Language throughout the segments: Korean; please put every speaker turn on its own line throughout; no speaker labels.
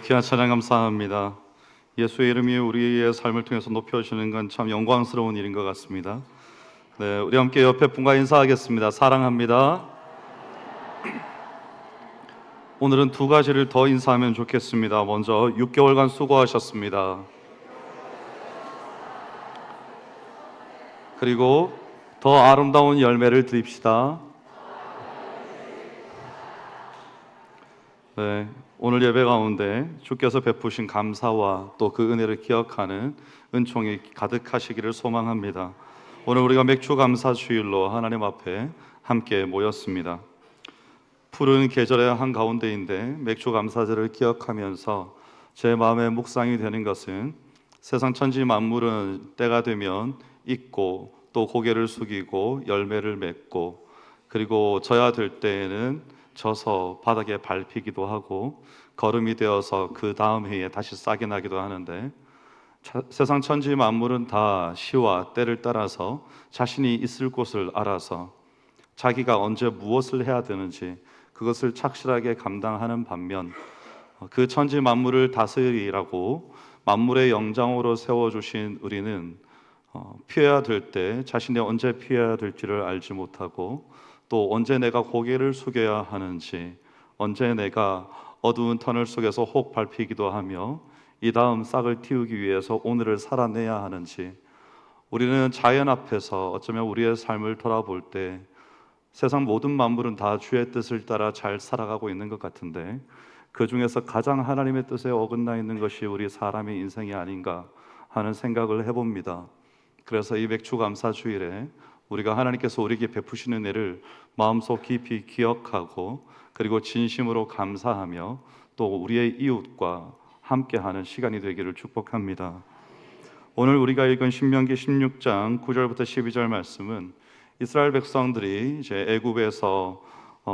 귀한 찬양 감사합니다. 예수의 이름이 우리의 삶을 통해서 높여주는 건 참 영광스러운 일인 것 같습니다. 네, 우리 함께 옆에 분과 인사하겠습니다. 사랑합니다. 오늘은 두 가지를 더 인사하면 좋겠습니다. 먼저 6개월간 수고하셨습니다. 그리고 더 아름다운 열매를 드립시다. 네, 오늘 예배 가운데 주께서 베푸신 감사와 또 그 은혜를 기억하는 은총이 가득하시기를 소망합니다. 오늘 우리가 맥주 감사 주일로 하나님 앞에 함께 모였습니다. 푸른 계절의 한가운데인데 맥주 감사절을 기억하면서 제 마음에 묵상이 되는 것은 세상 천지 만물은 때가 되면 익고 또 고개를 숙이고 열매를 맺고, 그리고 져야 될 때에는 져서 바닥에 밟히기도 하고 거름이 되어서 그 다음 해에 다시 싹이 나기도 하는데, 세상 천지 만물은 다 시와 때를 따라서 자신이 있을 곳을 알아서 자기가 언제 무엇을 해야 되는지 그것을 착실하게 감당하는 반면, 그 천지 만물을 다스리라고 만물의 영장으로 세워주신 우리는 피해야 될 때 자신이 언제 피해야 될지를 알지 못하고, 또 언제 내가 고개를 숙여야 하는지, 언제 내가 어두운 터널 속에서 혹 밟히기도 하며 이 다음 싹을 틔우기 위해서 오늘을 살아내야 하는지, 우리는 자연 앞에서 어쩌면 우리의 삶을 돌아볼 때 세상 모든 만물은 다 주의 뜻을 따라 잘 살아가고 있는 것 같은데, 그 중에서 가장 하나님의 뜻에 어긋나 있는 것이 우리 사람의 인생이 아닌가 하는 생각을 해봅니다. 그래서 이 맥주 감사 주일에 우리가 하나님께서 우리에게 베푸시는 은혜를 마음속 깊이 기억하고, 그리고 진심으로 감사하며 또 우리의 이웃과 함께하는 시간이 되기를 축복합니다. 오늘 우리가 읽은 신명기 16장 9절부터 12절 말씀은 이스라엘 백성들이 이제 애굽에서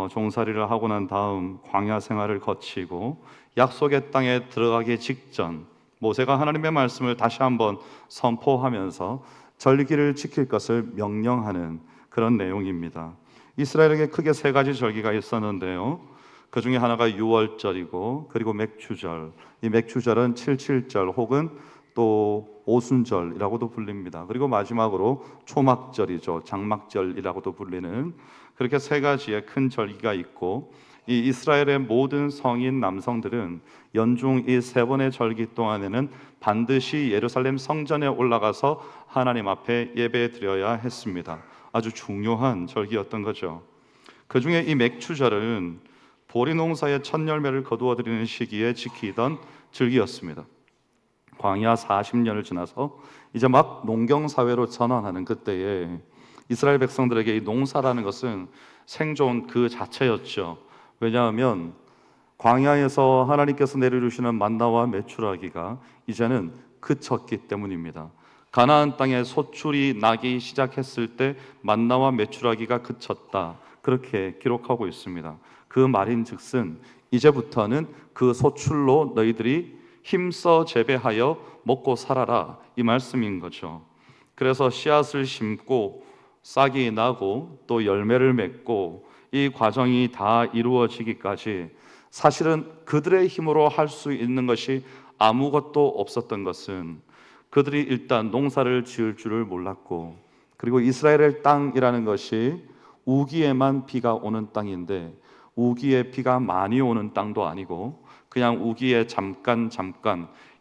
종살이를 하고 난 다음 광야 생활을 거치고 약속의 땅에 들어가기 직전 모세가 하나님의 말씀을 다시 한번 선포하면서 절기를 지킬 것을 명령하는 그런 내용입니다. 이스라엘에게 크게 세 가지 절기가 있었는데요, 그 중에 하나가 유월절이고, 그리고 맥주절, 이 맥주절은 칠칠절 혹은 또 오순절이라고도 불립니다. 그리고 마지막으로 초막절이죠, 장막절이라고도 불리는, 그렇게 세 가지의 큰 절기가 있고, 이 이스라엘의 모든 성인 남성들은 연중 이 세 번의 절기 동안에는 반드시 예루살렘 성전에 올라가서 하나님 앞에 예배 드려야 했습니다. 아주 중요한 절기였던 거죠. 그 중에 이 맥추절은 보리 농사의 첫 열매를 거두어 드리는 시기에 지키던 절기였습니다. 광야 40년을 지나서 이제 막 농경 사회로 전환하는 그때에 이스라엘 백성들에게 이 농사라는 것은 생존 그 자체였죠. 왜냐하면 광야에서 하나님께서 내려주시는 만나와 메추라기가 이제는 그쳤기 때문입니다. 가나안 땅에 소출이 나기 시작했을 때 만나와 메추라기가 그쳤다, 그렇게 기록하고 있습니다. 그 말인즉슨 이제부터는 그 소출로 너희들이 힘써 재배하여 먹고 살아라, 이 말씀인 거죠. 그래서 씨앗을 심고 싹이 나고 또 열매를 맺고 이 과정이 다 이루어지기까지 사실은 그들의 힘으로 할 수 있는 것이 아무것도 없었던 것은, 그들이 일단 농사를 지을 줄을 몰랐고, 그리고 이스라엘의 땅이라는 것이 우기에만 비가 오는 땅인데 우기에 비가 많이 오는 땅도 아니고 그냥 우기에 잠깐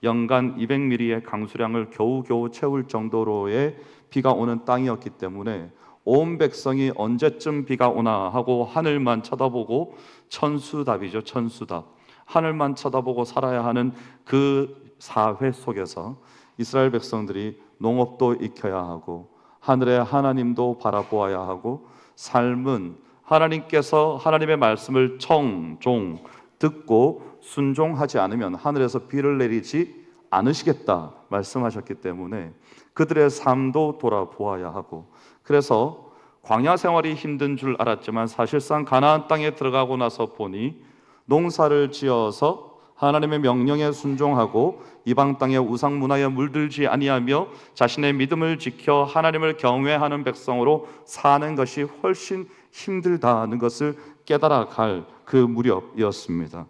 연간 200mm의 강수량을 겨우겨우 채울 정도로의 비가 오는 땅이었기 때문에 온 백성이 언제쯤 비가 오나 하고 하늘만 쳐다보고, 천수답이죠, 천수답, 하늘만 쳐다보고 살아야 하는 그 사회 속에서 이스라엘 백성들이 농업도 익혀야 하고 하늘의 하나님도 바라보아야 하고, 삶은 하나님께서 하나님의 말씀을 청종 듣고 순종하지 않으면 하늘에서 비를 내리지 않으시겠다 말씀하셨기 때문에 그들의 삶도 돌아보아야 하고, 그래서 광야 생활이 힘든 줄 알았지만 사실상 가나안 땅에 들어가고 나서 보니 농사를 지어서 하나님의 명령에 순종하고 이방 땅의 우상 문화에 물들지 아니하며 자신의 믿음을 지켜 하나님을 경외하는 백성으로 사는 것이 훨씬 힘들다는 것을 깨달아 갈 그 무렵이었습니다.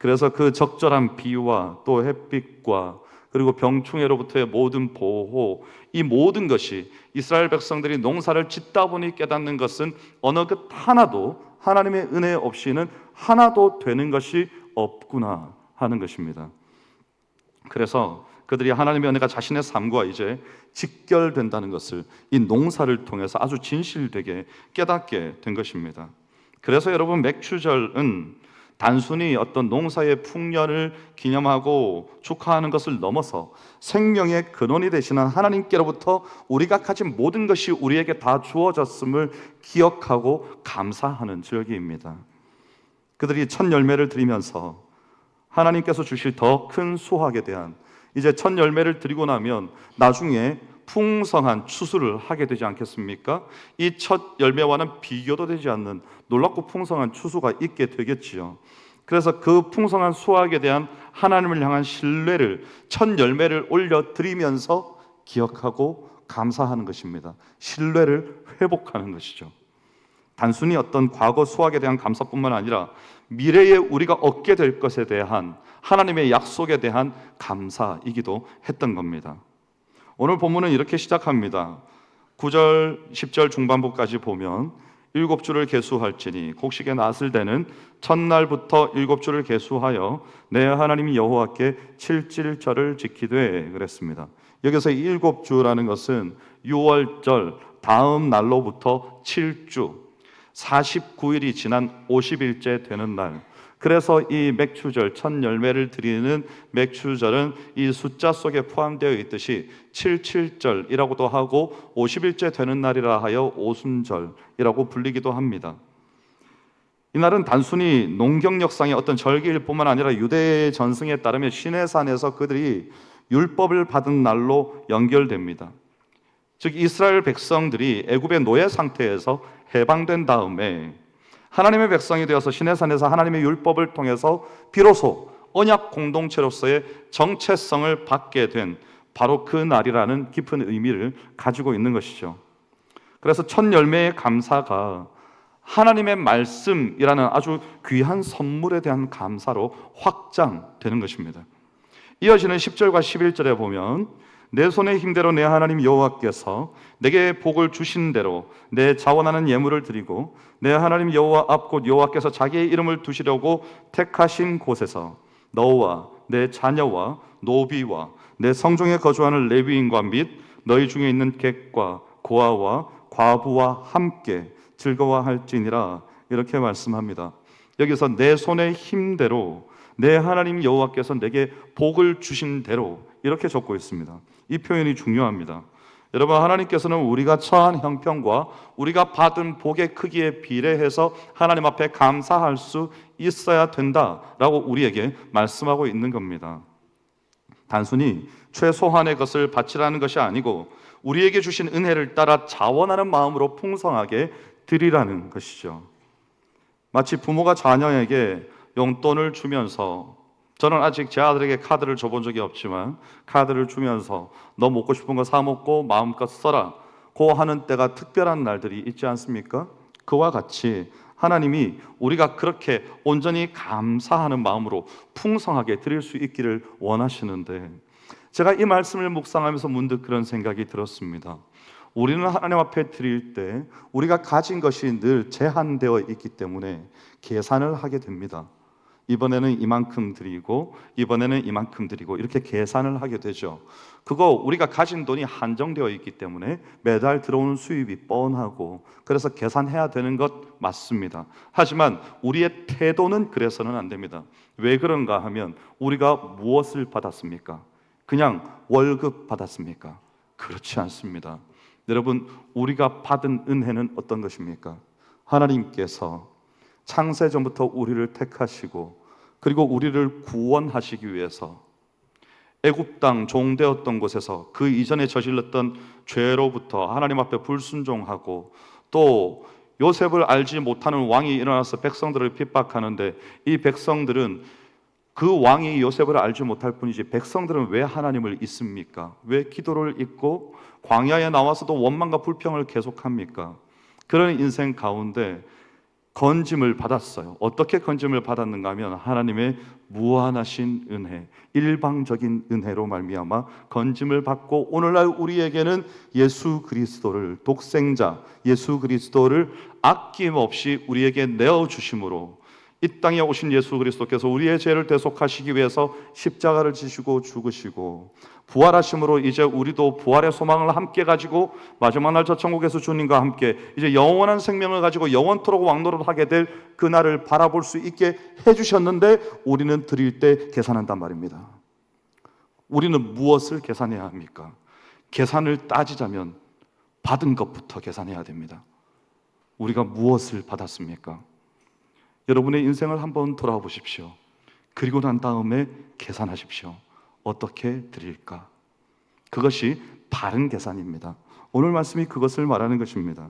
그래서 그 적절한 비와 또 햇빛과 그리고 병충해로부터의 모든 보호, 이 모든 것이 이스라엘 백성들이 농사를 짓다 보니 깨닫는 것은 어느 것 하나도 하나님의 은혜 없이는 하나도 되는 것이 없구나 하는 것입니다. 그래서 그들이 하나님의 은혜가 자신의 삶과 이제 직결된다는 것을 이 농사를 통해서 아주 진실되게 깨닫게 된 것입니다. 그래서 여러분, 맥추절은 단순히 어떤 농사의 풍년을 기념하고 축하하는 것을 넘어서 생명의 근원이 되시는 하나님께로부터 우리가 가진 모든 것이 우리에게 다 주어졌음을 기억하고 감사하는 절기입니다. 그들이 첫 열매를 드리면서 하나님께서 주실 더 큰 수확에 대한, 이제 첫 열매를 드리고 나면 나중에 풍성한 추수를 하게 되지 않겠습니까? 이 첫 열매와는 비교도 되지 않는 놀랍고 풍성한 추수가 있게 되겠지요. 그래서 그 풍성한 수확에 대한 하나님을 향한 신뢰를, 첫 열매를 올려드리면서 기억하고 감사하는 것입니다. 신뢰를 회복하는 것이죠. 단순히 어떤 과거 수확에 대한 감사뿐만 아니라 미래에 우리가 얻게 될 것에 대한 하나님의 약속에 대한 감사이기도 했던 겁니다. 오늘 본문은 이렇게 시작합니다. 9절, 10절 중반부까지 보면 7주를 계수할지니 곡식의 낫을 대는 첫날부터 7주를 계수하여 내 하나님 여호와께 칠칠절을 지키되 그랬습니다. 여기서 7주라는 것은 6월절 다음 날로부터 7주 49일이 지난 50일째 되는 날, 그래서 이 맥추절, 첫 열매를 드리는 맥추절은 이 숫자 속에 포함되어 있듯이 77절이라고도 하고 50일째 되는 날이라 하여 오순절이라고 불리기도 합니다. 이날은 단순히 농경역상의 어떤 절기일 뿐만 아니라 유대 전승에 따르면 시내산에서 그들이 율법을 받은 날로 연결됩니다. 즉 이스라엘 백성들이 애굽의 노예 상태에서 해방된 다음에 하나님의 백성이 되어서 시내산에서 하나님의 율법을 통해서 비로소 언약 공동체로서의 정체성을 받게 된 바로 그 날이라는 깊은 의미를 가지고 있는 것이죠. 그래서 첫 열매의 감사가 하나님의 말씀이라는 아주 귀한 선물에 대한 감사로 확장되는 것입니다. 이어지는 10절과 11절에 보면 내 손의 힘대로 내 하나님 여호와께서 내게 복을 주신 대로 내 자원하는 예물을 드리고 내 하나님 여호와 앞 곧 여호와께서 자기의 이름을 두시려고 택하신 곳에서 너와 내 자녀와 노비와 내 성중에 거주하는 레위인과 및 너희 중에 있는 객과 고아와 과부와 함께 즐거워할지니라, 이렇게 말씀합니다. 여기서 내 손의 힘대로 내 하나님 여호와께서 내게 복을 주신 대로 이렇게 적고 있습니다. 이 표현이 중요합니다. 여러분, 하나님께서는 우리가 처한 형편과 우리가 받은 복의 크기에 비례해서 하나님 앞에 감사할 수 있어야 된다라고 우리에게 말씀하고 있는 겁니다. 단순히 최소한의 것을 바치라는 것이 아니고 우리에게 주신 은혜를 따라 자원하는 마음으로 풍성하게 드리라는 것이죠. 마치 부모가 자녀에게 용돈을 주면서, 저는 아직 제 아들에게 카드를 줘본 적이 없지만 카드를 주면서 너 먹고 싶은 거 사 먹고 마음껏 써라 고 하는 때가 특별한 날들이 있지 않습니까? 그와 같이 하나님이 우리가 그렇게 온전히 감사하는 마음으로 풍성하게 드릴 수 있기를 원하시는데, 제가 이 말씀을 묵상하면서 문득 그런 생각이 들었습니다. 우리는 하나님 앞에 드릴 때 우리가 가진 것이 늘 제한되어 있기 때문에 계산을 하게 됩니다. 이번에는 이만큼 드리고 이번에는 이만큼 드리고 이렇게 계산을 하게 되죠. 그거 우리가 가진 돈이 한정되어 있기 때문에 매달 들어오는 수입이 뻔하고 그래서 계산해야 되는 것 맞습니다. 하지만 우리의 태도는 그래서는 안 됩니다. 왜 그런가 하면 우리가 무엇을 받았습니까? 그냥 월급 받았습니까? 그렇지 않습니다. 여러분, 우리가 받은 은혜는 어떤 것입니까? 하나님께서 창세전부터 우리를 택하시고 그리고 우리를 구원하시기 위해서 애굽 땅 종되었던 곳에서 그 이전에 저질렀던 죄로부터 하나님 앞에 불순종하고 또 요셉을 알지 못하는 왕이 일어나서 백성들을 핍박하는데, 이 백성들은 그 왕이 요셉을 알지 못할 뿐이지 백성들은 왜 하나님을 잊습니까? 왜 기도를 잊고 광야에 나와서도 원망과 불평을 계속합니까? 그런 인생 가운데 건짐을 받았어요. 어떻게 건짐을 받았는가 하면 하나님의 무한하신 은혜, 일방적인 은혜로 말미암아 건짐을 받고 오늘날 우리에게는 예수 그리스도를, 독생자 예수 그리스도를 아낌없이 우리에게 내어주심으로 이 땅에 오신 예수 그리스도께서 우리의 죄를 대속하시기 위해서 십자가를 지시고 죽으시고 부활하심으로 이제 우리도 부활의 소망을 함께 가지고 마지막 날 저 천국에서 주님과 함께 이제 영원한 생명을 가지고 영원토록 왕노릇하게 될 그날을 바라볼 수 있게 해주셨는데 우리는 드릴 때 계산한단 말입니다. 우리는 무엇을 계산해야 합니까? 계산을 따지자면 받은 것부터 계산해야 됩니다. 우리가 무엇을 받았습니까? 여러분의 인생을 한번 돌아보십시오. 그리고 난 다음에 계산하십시오. 어떻게 드릴까? 그것이 바른 계산입니다. 오늘 말씀이 그것을 말하는 것입니다.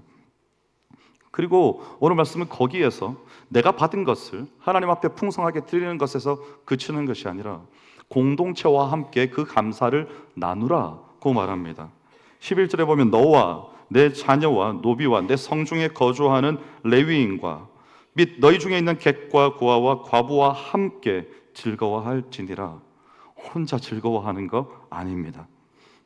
그리고 오늘 말씀은 거기에서 내가 받은 것을 하나님 앞에 풍성하게 드리는 것에서 그치는 것이 아니라 공동체와 함께 그 감사를 나누라고 말합니다. 11절에 보면 너와 내 자녀와 노비와 내 성중에 거주하는 레위인과 및 너희 중에 있는 객과 고아와 과부와 함께 즐거워할지니라. 혼자 즐거워하는 거 아닙니다.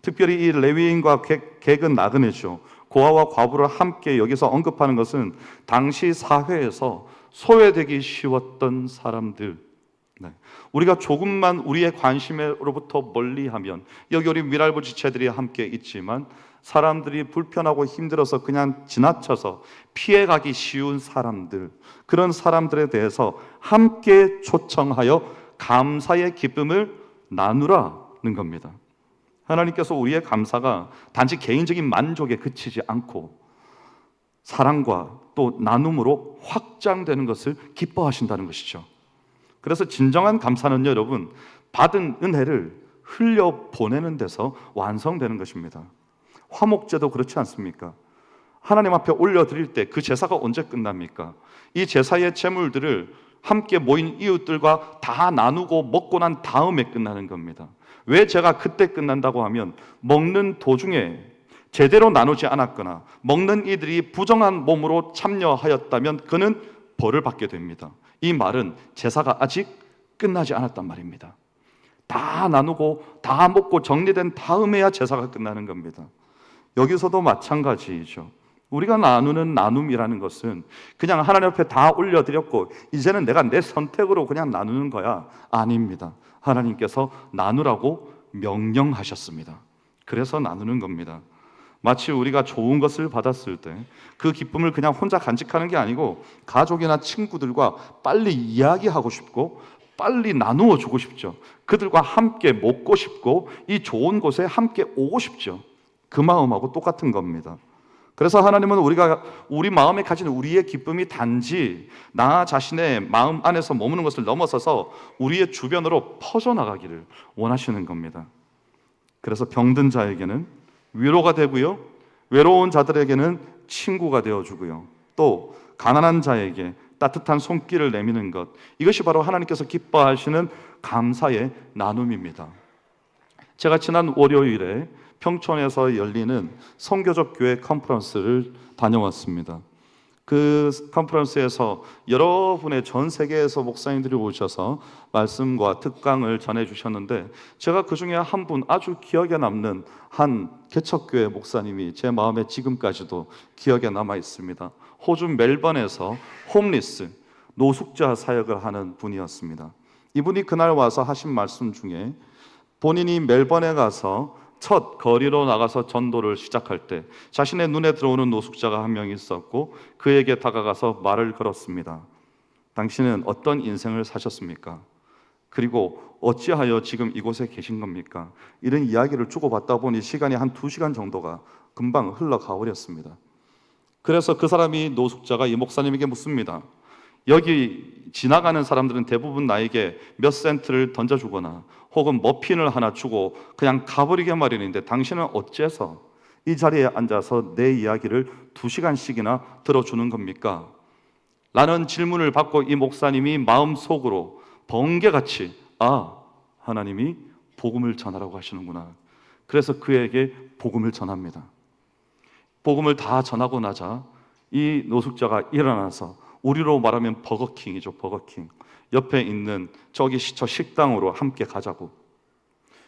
특별히 이 레위인과 객은 나그네죠. 고아와 과부를 함께 여기서 언급하는 것은 당시 사회에서 소외되기 쉬웠던 사람들. 우리가 조금만 우리의 관심으로부터 멀리하면 여기 우리 미랄부 지체들이 함께 있지만 사람들이 불편하고 힘들어서 그냥 지나쳐서 피해가기 쉬운 사람들, 그런 사람들에 대해서 함께 초청하여 감사의 기쁨을 나누라는 겁니다. 하나님께서 우리의 감사가 단지 개인적인 만족에 그치지 않고 사랑과 또 나눔으로 확장되는 것을 기뻐하신다는 것이죠. 그래서 진정한 감사는요, 여러분, 받은 은혜를 흘려보내는 데서 완성되는 것입니다. 화목제도 그렇지 않습니까? 하나님 앞에 올려드릴 때 그 제사가 언제 끝납니까? 이 제사의 제물들을 함께 모인 이웃들과 다 나누고 먹고 난 다음에 끝나는 겁니다. 왜 제가 그때 끝난다고 하면 먹는 도중에 제대로 나누지 않았거나 먹는 이들이 부정한 몸으로 참여하였다면 그는 벌을 받게 됩니다. 이 말은 제사가 아직 끝나지 않았단 말입니다. 다 나누고 다 먹고 정리된 다음에야 제사가 끝나는 겁니다. 여기서도 마찬가지이죠. 우리가 나누는 나눔이라는 것은 그냥 하나님 앞에 다 올려드렸고 이제는 내가 내 선택으로 그냥 나누는 거야, 아닙니다. 하나님께서 나누라고 명령하셨습니다. 그래서 나누는 겁니다. 마치 우리가 좋은 것을 받았을 때 그 기쁨을 그냥 혼자 간직하는 게 아니고 가족이나 친구들과 빨리 이야기하고 싶고 빨리 나누어 주고 싶죠. 그들과 함께 먹고 싶고 이 좋은 곳에 함께 오고 싶죠. 그 마음하고 똑같은 겁니다. 그래서 하나님은 우리가 우리 마음에 가진 우리의 기쁨이 단지 나 자신의 마음 안에서 머무는 것을 넘어서서 우리의 주변으로 퍼져나가기를 원하시는 겁니다. 그래서 병든 자에게는 위로가 되고요, 외로운 자들에게는 친구가 되어주고요, 또 가난한 자에게 따뜻한 손길을 내미는 것, 이것이 바로 하나님께서 기뻐하시는 감사의 나눔입니다. 제가 지난 월요일에 평촌에서 열리는 선교적 교회 컨퍼런스를 다녀왔습니다. 그 컨퍼런스에서 여러분의 전 세계에서 목사님들이 오셔서 말씀과 특강을 전해주셨는데 제가 그 중에 한 분 아주 기억에 남는 한 개척교회 목사님이 제 마음에 지금까지도 기억에 남아 있습니다. 호주 멜번에서 홈리스, 노숙자 사역을 하는 분이었습니다. 이분이 그날 와서 하신 말씀 중에 본인이 멜번에 가서 첫 거리로 나가서 전도를 시작할 때 자신의 눈에 들어오는 노숙자가 한 명 있었고 그에게 다가가서 말을 걸었습니다. 당신은 어떤 인생을 사셨습니까? 그리고 어찌하여 지금 이곳에 계신 겁니까? 이런 이야기를 주고받다 보니 시간이 한 2시간 정도가 금방 흘러가 버렸습니다. 그래서 그 사람이, 노숙자가 이 목사님에게 묻습니다. 여기 지나가는 사람들은 대부분 나에게 몇 센트를 던져주거나 혹은 머핀을 하나 주고 그냥 가버리게 마련인데 당신은 어째서 이 자리에 앉아서 내 이야기를 2시간씩이나 들어주는 겁니까? 라는 질문을 받고 이 목사님이 마음속으로 번개같이 하나님이 복음을 전하라고 하시는구나. 그래서 그에게 복음을 전합니다. 복음을 다 전하고 나자 이 노숙자가 일어나서 우리로 말하면 버거킹이죠. 버거킹. 옆에 있는 저 식당으로 함께 가자고.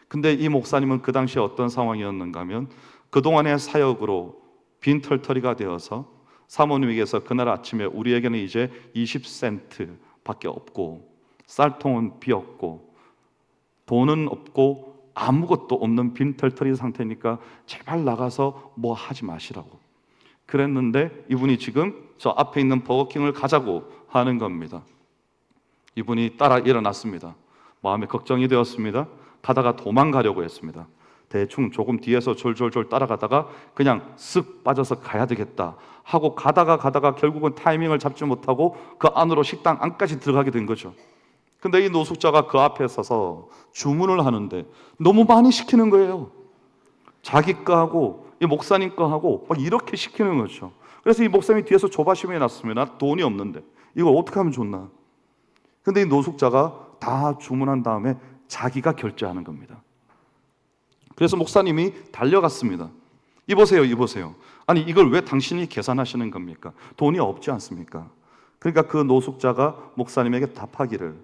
근데 이 목사님은 그 당시에 어떤 상황이었는가 하면 그동안의 사역으로 빈털터리가 되어서 사모님에게서 그날 아침에 우리에게는 이제 20센트 밖에 없고 쌀통은 비었고 돈은 없고 아무것도 없는 빈털터리 상태니까 제발 나가서 뭐 하지 마시라고 그랬는데, 이분이 지금 저 앞에 있는 버거킹을 가자고 하는 겁니다. 이분이 따라 일어났습니다. 마음에 걱정이 되었습니다. 가다가 도망가려고 했습니다. 대충 조금 뒤에서 졸졸졸 따라가다가 그냥 쓱 빠져서 가야 되겠다 하고 가다가 결국은 타이밍을 잡지 못하고 그 안으로 식당 안까지 들어가게 된 거죠. 근데 이 노숙자가 그 앞에 서서 주문을 하는데 너무 많이 시키는 거예요. 자기 거 하고 이 목사님 거 하고 막 이렇게 시키는 거죠. 그래서 이 목사님이 뒤에서 조바심이 났으면 나 돈이 없는데 이걸 어떻게 하면 좋나. 근데 이 노숙자가 다 주문한 다음에 자기가 결제하는 겁니다. 그래서 목사님이 달려갔습니다. 이보세요. 아니 이걸 왜 당신이 계산하시는 겁니까? 돈이 없지 않습니까? 그러니까 그 노숙자가 목사님에게 답하기를,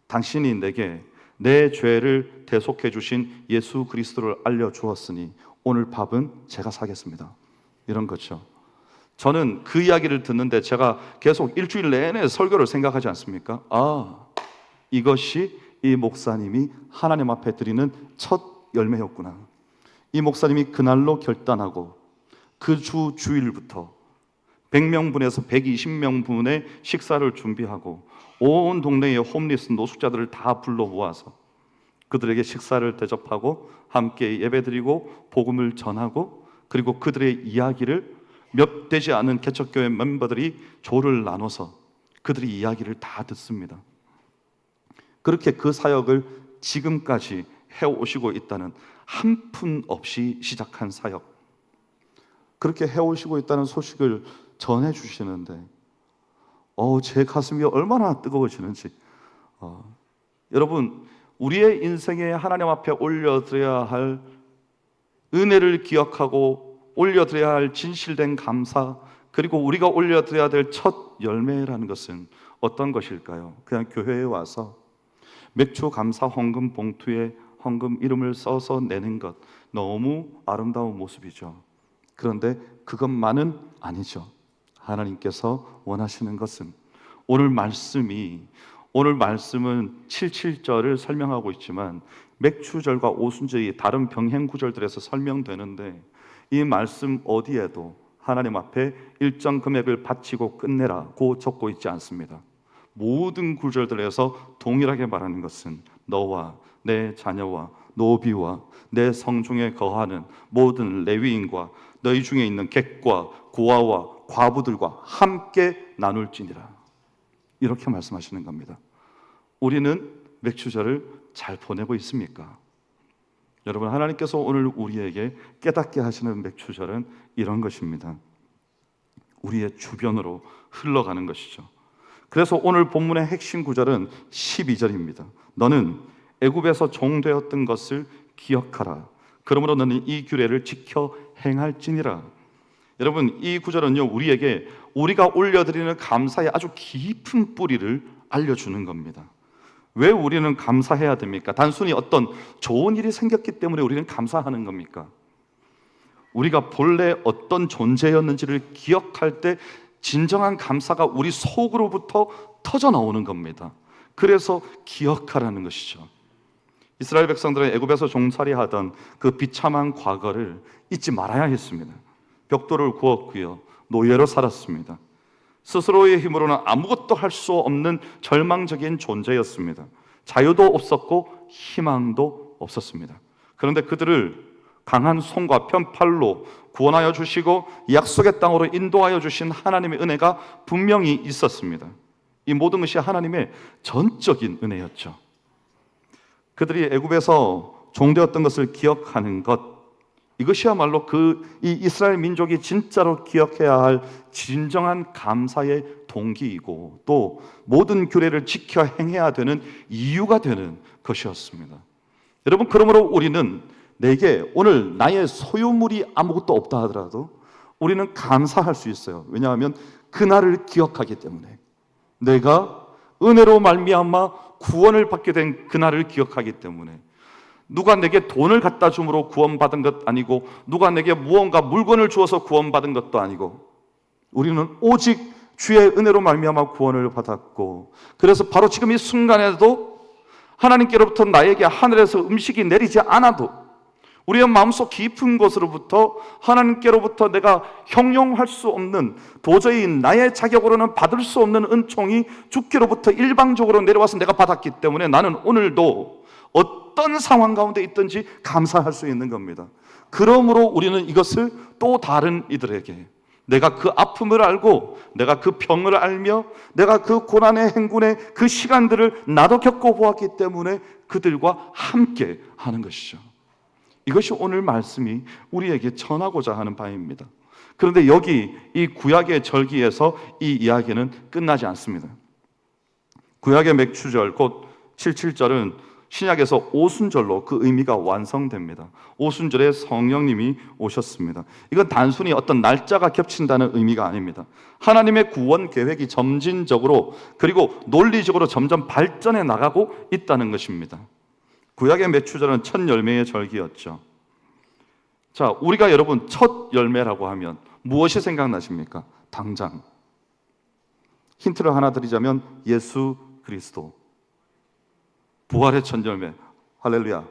당신이 내게 내 죄를 대속해 주신 예수 그리스도를 알려주었으니 오늘 밥은 제가 사겠습니다. 이런 거죠. 저는 그 이야기를 듣는데 제가 계속 일주일 내내 설교를 생각하지 않습니까? 이것이 이 목사님이 하나님 앞에 드리는 첫 열매였구나. 이 목사님이 그날로 결단하고 그 주일부터 100명분에서 120명분의 식사를 준비하고 온 동네의 홈리스 노숙자들을 다 불러 모아서 그들에게 식사를 대접하고 함께 예배드리고 복음을 전하고, 그리고 그들의 이야기를 몇 되지 않은 개척교회 멤버들이 조를 나눠서 그들의 이야기를 다 듣습니다. 그렇게 그 사역을 지금까지 해오시고 있다는, 한 푼 없이 시작한 사역, 그렇게 해오시고 있다는 소식을 전해주시는데 제 가슴이 얼마나 뜨거워지는지. 여러분, 우리의 인생에 하나님 앞에 올려드려야 할 은혜를 기억하고 올려드려야 할 진실된 감사, 그리고 우리가 올려드려야 될 첫 열매라는 것은 어떤 것일까요? 그냥 교회에 와서 맥주 감사 헌금 봉투에 헌금 이름을 써서 내는 것, 너무 아름다운 모습이죠. 그런데 그것만은 아니죠. 하나님께서 원하시는 것은, 오늘 말씀은 77절을 설명하고 있지만 맥추절과 오순절이 다른 병행 구절들에서 설명되는데, 이 말씀 어디에도 하나님 앞에 일정 금액을 바치고 끝내라고 적고 있지 않습니다. 모든 구절들에서 동일하게 말하는 것은 너와 내 자녀와 노비와 내 성중에 거하는 모든 레위인과 너희 중에 있는 객과 고아와 과부들과 함께 나눌지니라, 이렇게 말씀하시는 겁니다. 우리는 맥추절을 잘 보내고 있습니까? 여러분, 하나님께서 오늘 우리에게 깨닫게 하시는 맥추절은 이런 것입니다. 우리의 주변으로 흘러가는 것이죠. 그래서 오늘 본문의 핵심 구절은 12절입니다. 너는 애굽에서 종되었던 것을 기억하라. 그러므로 너는 이 규례를 지켜 행할지니라. 여러분, 이 구절은요, 우리에게 우리가 올려드리는 감사의 아주 깊은 뿌리를 알려주는 겁니다. 왜 우리는 감사해야 됩니까? 단순히 어떤 좋은 일이 생겼기 때문에 우리는 감사하는 겁니까? 우리가 본래 어떤 존재였는지를 기억할 때 진정한 감사가 우리 속으로부터 터져 나오는 겁니다. 그래서 기억하라는 것이죠. 이스라엘 백성들은 애굽에서 종살이하던 그 비참한 과거를 잊지 말아야 했습니다. 벽돌을 구웠고요, 노예로 살았습니다. 스스로의 힘으로는 아무것도 할 수 없는 절망적인 존재였습니다. 자유도 없었고 희망도 없었습니다. 그런데 그들을 강한 손과 편팔로 구원하여 주시고 약속의 땅으로 인도하여 주신 하나님의 은혜가 분명히 있었습니다. 이 모든 것이 하나님의 전적인 은혜였죠. 그들이 애굽에서 종되었던 것을 기억하는 것, 이것이야말로 이 이스라엘 민족이 진짜로 기억해야 할 진정한 감사의 동기이고, 또 모든 규례를 지켜 행해야 되는 이유가 되는 것이었습니다. 여러분, 그러므로 우리는 내게 오늘 나의 소유물이 아무것도 없다 하더라도 우리는 감사할 수 있어요. 왜냐하면 그날을 기억하기 때문에, 내가 은혜로 말미암아 구원을 받게 된 그날을 기억하기 때문에, 누가 내게 돈을 갖다 줌으로 구원받은 것 아니고, 누가 내게 무언가 물건을 주어서 구원받은 것도 아니고, 우리는 오직 주의 은혜로 말미암아 구원을 받았고, 그래서 바로 지금 이 순간에도 하나님께로부터 나에게 하늘에서 음식이 내리지 않아도 우리의 마음속 깊은 곳으로부터 하나님께로부터 내가 형용할 수 없는, 도저히 나의 자격으로는 받을 수 없는 은총이 주께로부터 일방적으로 내려와서 내가 받았기 때문에 나는 오늘도 어떤 상황 가운데 있든지 감사할 수 있는 겁니다. 그러므로 우리는 이것을 또 다른 이들에게, 내가 그 아픔을 알고, 내가 그 병을 알며, 내가 그 고난의 행군의 그 시간들을 나도 겪어보았기 때문에 그들과 함께 하는 것이죠. 이것이 오늘 말씀이 우리에게 전하고자 하는 바입니다. 그런데 여기 이 구약의 절기에서 이 이야기는 끝나지 않습니다. 구약의 맥추절, 곧 77절은 신약에서 오순절로 그 의미가 완성됩니다. 오순절에 성령님이 오셨습니다. 이건 단순히 어떤 날짜가 겹친다는 의미가 아닙니다. 하나님의 구원 계획이 점진적으로 그리고 논리적으로 점점 발전해 나가고 있다는 것입니다. 구약의 맥추절은 첫 열매의 절기였죠. 자, 우리가 여러분 첫 열매라고 하면 무엇이 생각나십니까? 당장 힌트를 하나 드리자면 예수 그리스도, 부활의 첫 열매. 할렐루야.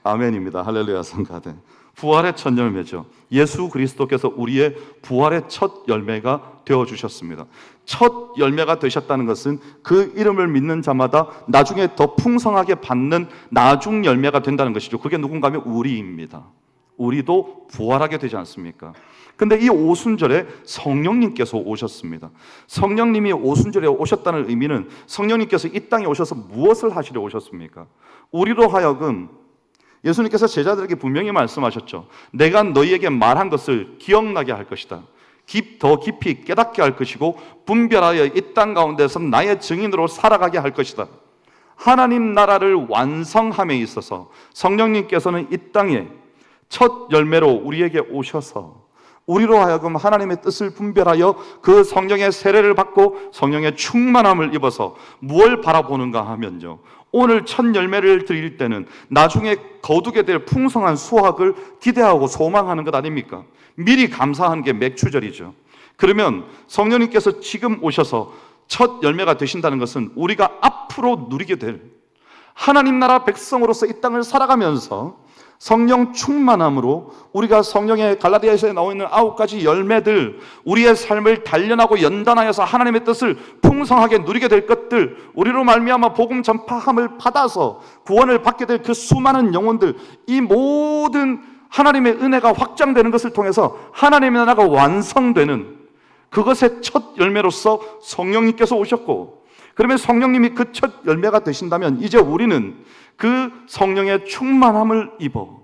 아멘입니다. 할렐루야 성가대. 부활의 첫 열매죠. 예수 그리스도께서 우리의 부활의 첫 열매가 되어주셨습니다. 첫 열매가 되셨다는 것은 그 이름을 믿는 자마다 나중에 더 풍성하게 받는 나중 열매가 된다는 것이죠. 그게 누군가 하면 우리입니다. 우리도 부활하게 되지 않습니까? 근데 이 오순절에 성령님께서 오셨습니다. 성령님이 오순절에 오셨다는 의미는 성령님께서 이 땅에 오셔서 무엇을 하시려 오셨습니까? 우리로 하여금, 예수님께서 제자들에게 분명히 말씀하셨죠. 내가 너희에게 말한 것을 기억나게 할 것이다. 더 깊이 깨닫게 할 것이고 분별하여 이 땅 가운데서 나의 증인으로 살아가게 할 것이다. 하나님 나라를 완성함에 있어서 성령님께서는 이 땅에 첫 열매로 우리에게 오셔서 우리로 하여금 하나님의 뜻을 분별하여 그 성령의 세례를 받고 성령의 충만함을 입어서 무엇을 바라보는가 하면요, 오늘 첫 열매를 드릴 때는 나중에 거두게 될 풍성한 수확을 기대하고 소망하는 것 아닙니까? 미리 감사하는 게 맥추절이죠. 그러면 성령님께서 지금 오셔서 첫 열매가 되신다는 것은 우리가 앞으로 누리게 될 하나님 나라 백성으로서 이 땅을 살아가면서 성령 충만함으로 우리가 성령의 갈라디아서에 나와 있는 9가지 열매들, 우리의 삶을 단련하고 연단하여서 하나님의 뜻을 풍성하게 누리게 될 것들, 우리로 말미암아 복음 전파함을 받아서 구원을 받게 될 그 수많은 영혼들, 이 모든 하나님의 은혜가 확장되는 것을 통해서 하나님의 나라가 완성되는 그것의 첫 열매로서 성령님께서 오셨고, 그러면 성령님이 그 첫 열매가 되신다면 이제 우리는 그 성령의 충만함을 입어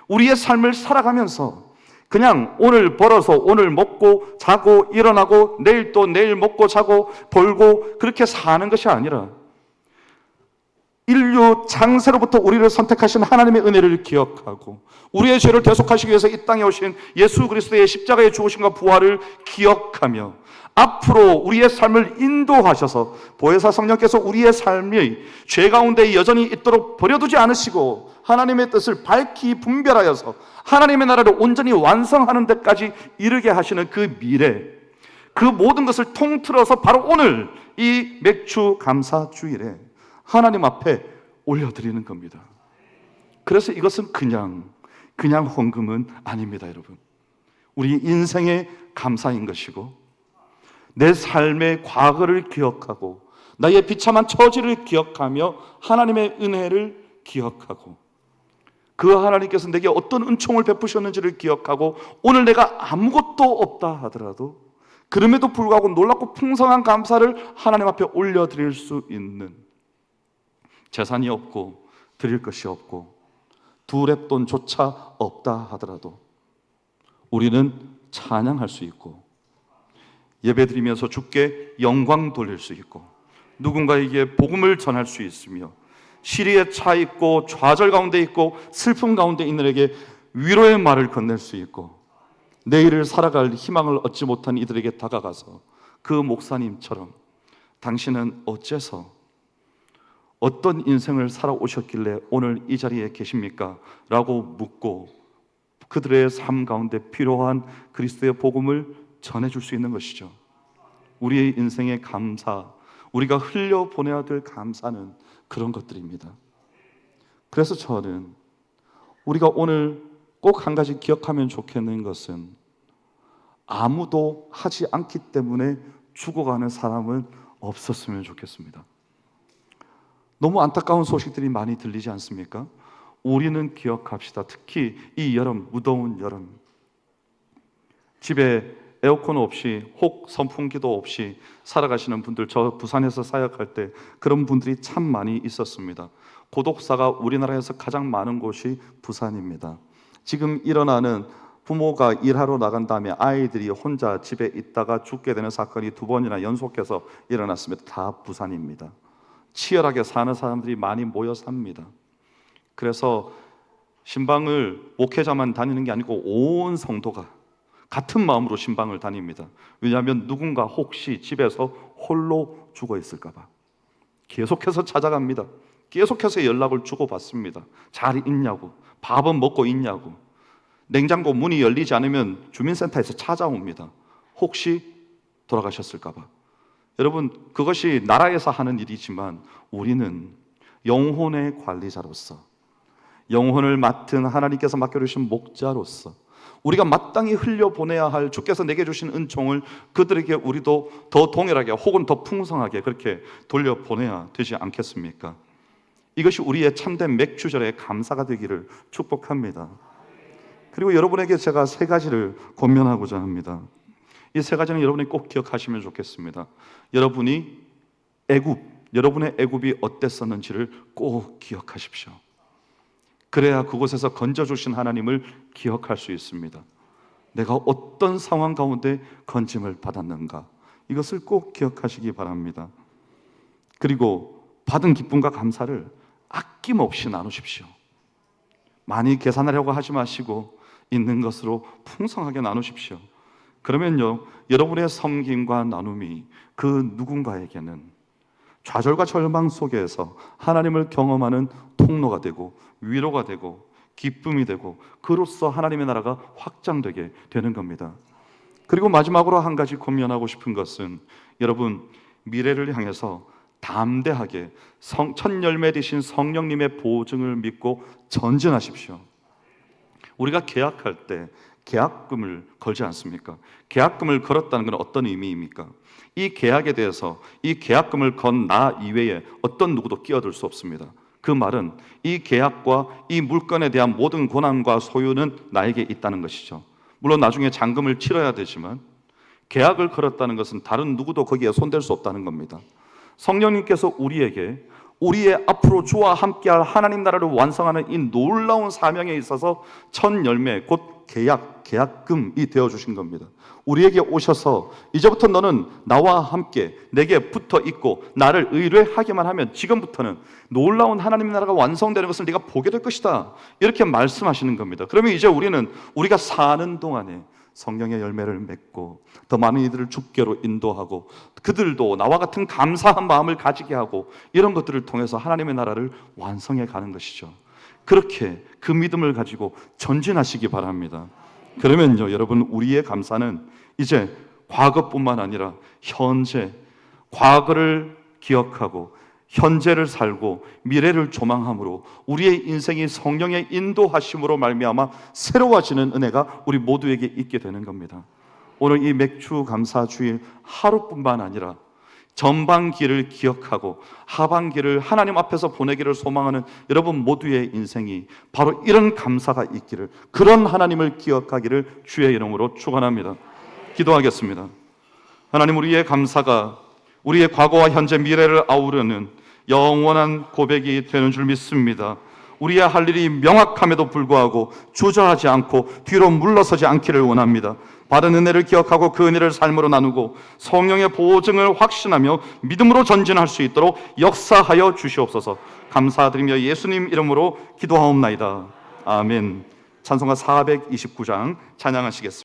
우리의 삶을 살아가면서 그냥 오늘 벌어서 오늘 먹고 자고 일어나고 내일 또 내일 먹고 자고 벌고 그렇게 사는 것이 아니라 인류 창세로부터 우리를 선택하신 하나님의 은혜를 기억하고 우리의 죄를 대속하시기 위해서 이 땅에 오신 예수 그리스도의 십자가의 죽으심과 부활을 기억하며 앞으로 우리의 삶을 인도하셔서 보혜사 성령께서 우리의 삶이 죄 가운데 여전히 있도록 버려두지 않으시고 하나님의 뜻을 밝히 분별하여서 하나님의 나라를 온전히 완성하는 데까지 이르게 하시는 그 미래, 그 모든 것을 통틀어서 바로 오늘 이 맥주 감사 주일에 하나님 앞에 올려드리는 겁니다. 그래서 이것은 그냥 헌금은 아닙니다, 여러분. 우리 인생의 감사인 것이고 내 삶의 과거를 기억하고 나의 비참한 처지를 기억하며 하나님의 은혜를 기억하고 그 하나님께서 내게 어떤 은총을 베푸셨는지를 기억하고 오늘 내가 아무것도 없다 하더라도 그럼에도 불구하고 놀랍고 풍성한 감사를 하나님 앞에 올려드릴 수 있는, 재산이 없고 드릴 것이 없고 두 렙돈조차 없다 하더라도 우리는 찬양할 수 있고 예배드리면서 주께 영광 돌릴 수 있고 누군가에게 복음을 전할 수 있으며 시리에 차 있고 좌절 가운데 있고 슬픔 가운데 있는 에게 위로의 말을 건넬 수 있고 내일을 살아갈 희망을 얻지 못한 이들에게 다가가서 그 목사님처럼 당신은 어째서 어떤 인생을 살아오셨길래 오늘 이 자리에 계십니까? 라고 묻고 그들의 삶 가운데 필요한 그리스도의 복음을 전해줄 수 있는 것이죠. 우리의 인생의 감사, 우리가 흘려보내야 될 감사는 그런 것들입니다. 그래서 저는 우리가 오늘 꼭 한 가지 기억하면 좋겠는 것은 아무도 하지 않기 때문에 죽어가는 사람은 없었으면 좋겠습니다. 너무 안타까운 소식들이 많이 들리지 않습니까? 우리는 기억합시다. 특히 이 여름, 무더운 여름, 집에 에어컨 없이 혹 선풍기도 없이 살아가시는 분들, 저 부산에서 사역할 때 그런 분들이 참 많이 있었습니다. 고독사가 우리나라에서 가장 많은 곳이 부산입니다. 지금 일어나는 부모가 일하러 나간 다음에 아이들이 혼자 집에 있다가 죽게 되는 사건이 2번이나 연속해서 일어났습니다. 다 부산입니다. 치열하게 사는 사람들이 많이 모여 삽니다. 그래서 신방을 목회자만 다니는 게 아니고 온 성도가 같은 마음으로 신방을 다닙니다. 왜냐하면 누군가 혹시 집에서 홀로 죽어 있을까 봐 계속해서 찾아갑니다. 계속해서 연락을 주고받습니다. 잘 있냐고, 밥은 먹고 있냐고. 냉장고 문이 열리지 않으면 주민센터에서 찾아옵니다. 혹시 돌아가셨을까 봐. 여러분, 그것이 나라에서 하는 일이지만 우리는 영혼의 관리자로서, 영혼을 맡은 하나님께서 맡겨주신 목자로서 우리가 마땅히 흘려보내야 할 주께서 내게 주신 은총을 그들에게 우리도 더 동일하게 혹은 더 풍성하게 그렇게 돌려보내야 되지 않겠습니까? 이것이 우리의 참된 맥주절의 감사가 되기를 축복합니다. 그리고 여러분에게 제가 3가지를 권면하고자 합니다. 이 3가지는 여러분이 꼭 기억하시면 좋겠습니다. 여러분의 애굽이 어땠었는지를 꼭 기억하십시오. 그래야 그곳에서 건져주신 하나님을 기억할 수 있습니다. 내가 어떤 상황 가운데 건짐을 받았는가, 이것을 꼭 기억하시기 바랍니다. 그리고 받은 기쁨과 감사를 아낌없이 나누십시오. 많이 계산하려고 하지 마시고 있는 것으로 풍성하게 나누십시오. 그러면요, 여러분의 섬김과 나눔이 그 누군가에게는 좌절과 절망 속에서 하나님을 경험하는 통로가 되고 위로가 되고 기쁨이 되고 그로써 하나님의 나라가 확장되게 되는 겁니다. 그리고 마지막으로 한 가지 권면하고 싶은 것은 여러분, 미래를 향해서 담대하게 첫 열매 되신 성령님의 보증을 믿고 전진하십시오. 우리가 계약할 때 계약금을 걸지 않습니까? 계약금을 걸었다는 건 어떤 의미입니까? 이 계약에 대해서 이 계약금을 건 나 이외에 어떤 누구도 끼어들 수 없습니다. 그 말은 이 계약과 이 물건에 대한 모든 권한과 소유는 나에게 있다는 것이죠. 물론 나중에 잔금을 치러야 되지만 계약을 걸었다는 것은 다른 누구도 거기에 손댈 수 없다는 겁니다. 성령님께서 우리에게 우리의 앞으로 주와 함께할 하나님 나라를 완성하는 이 놀라운 사명에 있어서 첫 열매, 곧 계약금이 되어주신 겁니다. 우리에게 오셔서 이제부터 너는 나와 함께 내게 붙어 있고 나를 의뢰하기만 하면 지금부터는 놀라운 하나님 나라가 완성되는 것을 네가 보게 될 것이다, 이렇게 말씀하시는 겁니다. 그러면 이제 우리는 우리가 사는 동안에 성령의 열매를 맺고 더 많은 이들을 주께로 인도하고 그들도 나와 같은 감사한 마음을 가지게 하고 이런 것들을 통해서 하나님의 나라를 완성해 가는 것이죠. 그렇게 그 믿음을 가지고 전진하시기 바랍니다. 그러면요, 여러분, 우리의 감사는 이제 과거뿐만 아니라 현재, 과거를 기억하고 현재를 살고 미래를 조망함으로 우리의 인생이 성령의 인도하심으로 말미암아 새로워지는 은혜가 우리 모두에게 있게 되는 겁니다. 오늘 이 맥주 감사 주일 하루뿐만 아니라 전반기를 기억하고 하반기를 하나님 앞에서 보내기를 소망하는 여러분 모두의 인생이 바로 이런 감사가 있기를, 그런 하나님을 기억하기를 주의 이름으로 축원합니다. 기도하겠습니다. 하나님, 우리의 감사가 우리의 과거와 현재 미래를 아우르는 영원한 고백이 되는 줄 믿습니다. 우리의 할 일이 명확함에도 불구하고 주저하지 않고 뒤로 물러서지 않기를 원합니다. 받은 은혜를 기억하고 그 은혜를 삶으로 나누고 성령의 보증을 확신하며 믿음으로 전진할 수 있도록 역사하여 주시옵소서. 감사드리며 예수님 이름으로 기도하옵나이다. 아멘. 찬송가 429장 찬양하시겠습니다.